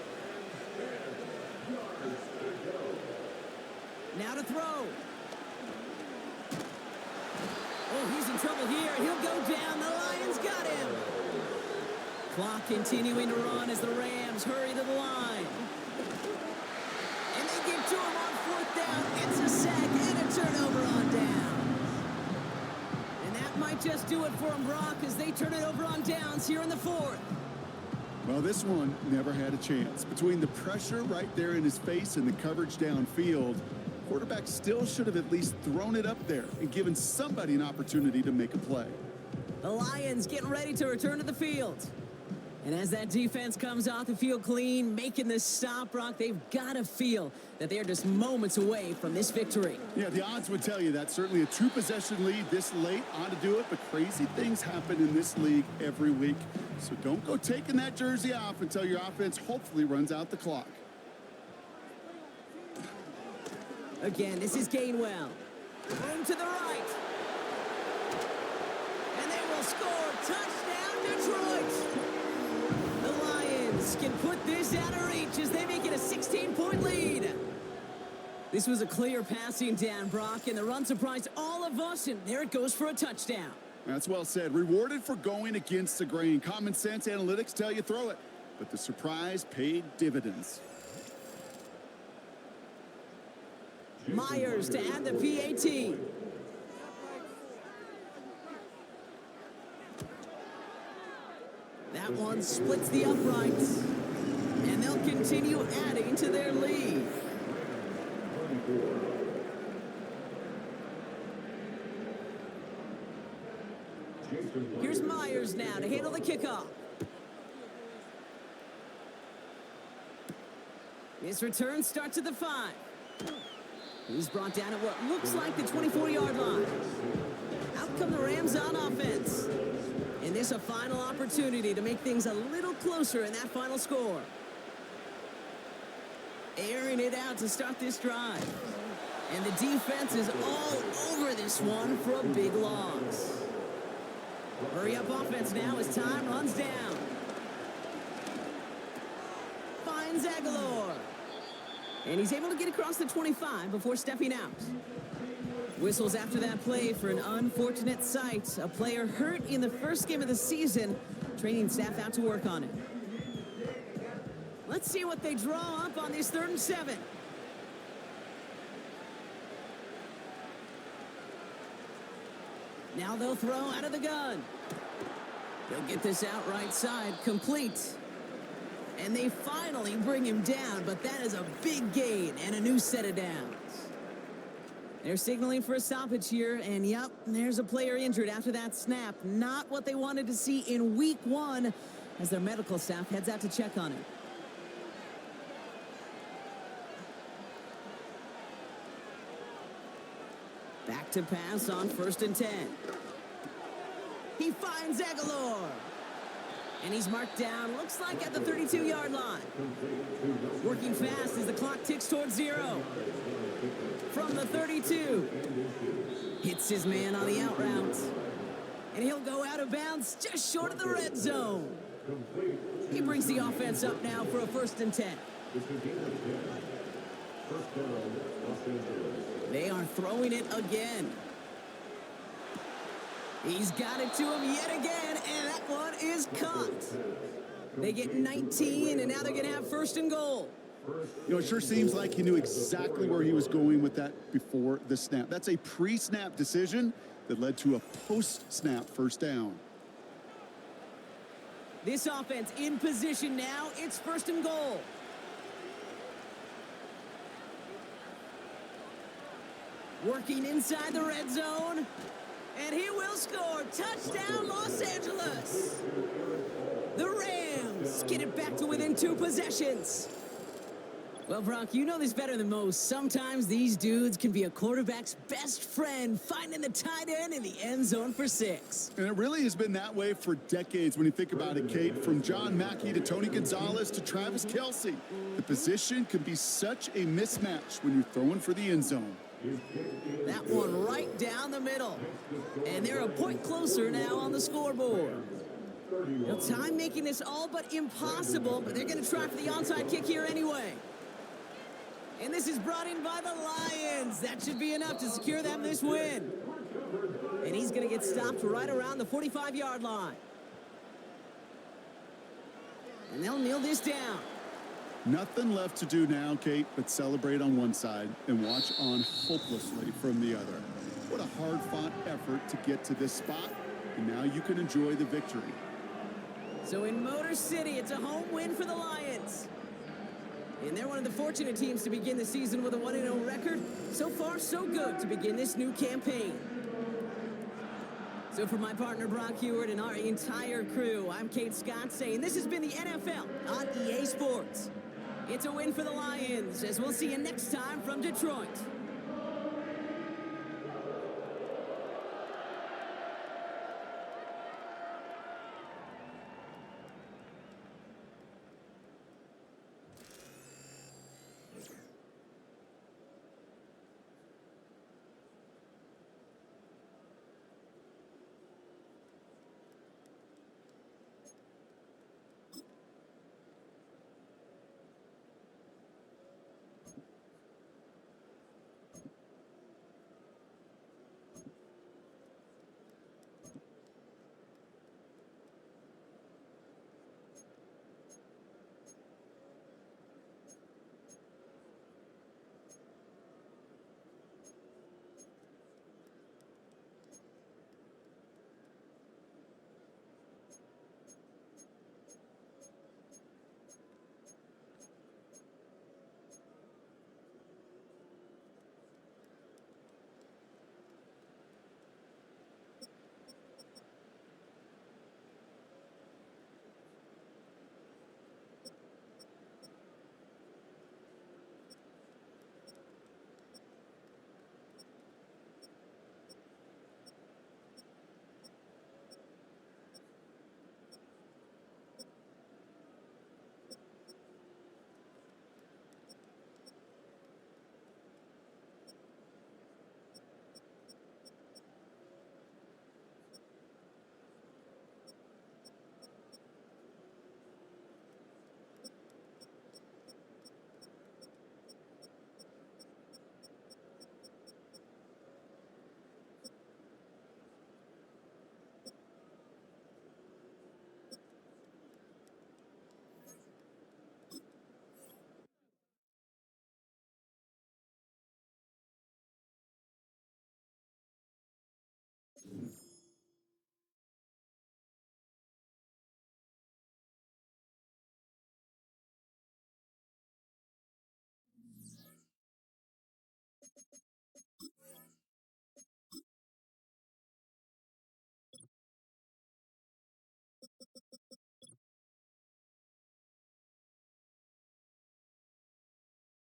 Now to throw. Oh, he's in trouble here. He'll go down. The Lions got him. Clock continuing to run as the Rams hurry to the line. And they get to him on 4th down. It's a sack and a turnover on down. And that might just do it for him, Brock, as they turn it over on downs here in the 4th. Well, this one never had a chance. Between the pressure right there in his face and the coverage downfield, quarterback still should have at least thrown it up there and given somebody an opportunity to make a play. The Lions getting ready to return to the field. And as that defense comes off the field clean, making this stop, Brock, they've got to feel that they're just moments away from this victory. Yeah, the odds would tell you that. Certainly a 2-possession lead this late ought to do it, but crazy things happen in this league every week. So don't go taking that jersey off until your offense hopefully runs out the clock. Again, this is Gainwell. Room to the right. And they will score. Touchdown, Detroit. The Lions can put this out of reach as they make it a 16-point lead. This was a clear passing down, Brock, and the run surprised all of us, and there it goes for a touchdown. That's well said. Rewarded for going against the grain. Common sense analytics tell you throw it, but the surprise paid dividends. Myers to add the PAT. That one splits the uprights. And they'll continue adding to their lead. Here's Myers now to handle the kickoff. This return starts at the 5. He's brought down at what looks like the 24-yard line. Out come the Rams on offense. And this a final opportunity to make things a little closer in that final score. Airing it out to start this drive. And the defense is all over this one for a big loss. Hurry up offense now as time runs down. Finds Aguilar. And he's able to get across the 25 before stepping out. Whistles after that play for an unfortunate sight. A player hurt in the first game of the season. Training staff out to work on it. Let's see what they draw up on this 3rd and 7. Now they'll throw out of the gun. They'll get this out right side, complete. And they finally bring him down, but that is a big gain and a new set of downs. They're signaling for a stoppage here, and yep, there's a player injured after that snap. Not what they wanted to see in week 1 as their medical staff heads out to check on him. Back to pass on 1st and 10. He finds Aguilar. And he's marked down, looks like at the 32-yard line. Working fast as the clock ticks towards 0. From the 32. Hits his man on the out route. And he'll go out of bounds just short of the red zone. He brings the offense up now for a 1st and 10. They are throwing it again. He's got it to him yet again, and that one is caught. They get 19, and now they're going to have 1st and goal. You know, it sure seems like he knew exactly where he was going with that before the snap. That's a pre-snap decision that led to a post-snap first down. This offense in position now. It's 1st and goal. Working inside the red zone. And he will score. Touchdown, Los Angeles. The Rams get it back to within 2 possessions. Well, Brock, you know this better than most. Sometimes these dudes can be a quarterback's best friend, finding the tight end in the end zone for 6. And it really has been that way for decades when you think about it, Kate. From John Mackey to Tony Gonzalez to Travis Kelce. The position can be such a mismatch when you're throwing for the end zone. That one right down the middle. And they're a point closer now on the scoreboard. Now, time making this all but impossible, but they're going to try for the onside kick here anyway. And this is brought in by the Lions. That should be enough to secure them this win. And he's going to get stopped right around the 45-yard line. And they'll kneel this down. Nothing left to do now, Kate, but celebrate on one side and watch on hopelessly from the other. What a hard-fought effort to get to this spot, and now you can enjoy the victory. So in Motor City, it's a home win for the Lions. And they're one of the fortunate teams to begin the season with a 1-0 record. So far, so good to begin this new campaign. So for my partner, Brock Heward, and our entire crew, I'm Kate Scott saying this has been the NFL on EA Sports. It's a win for the Lions, as we'll see you next time from Detroit.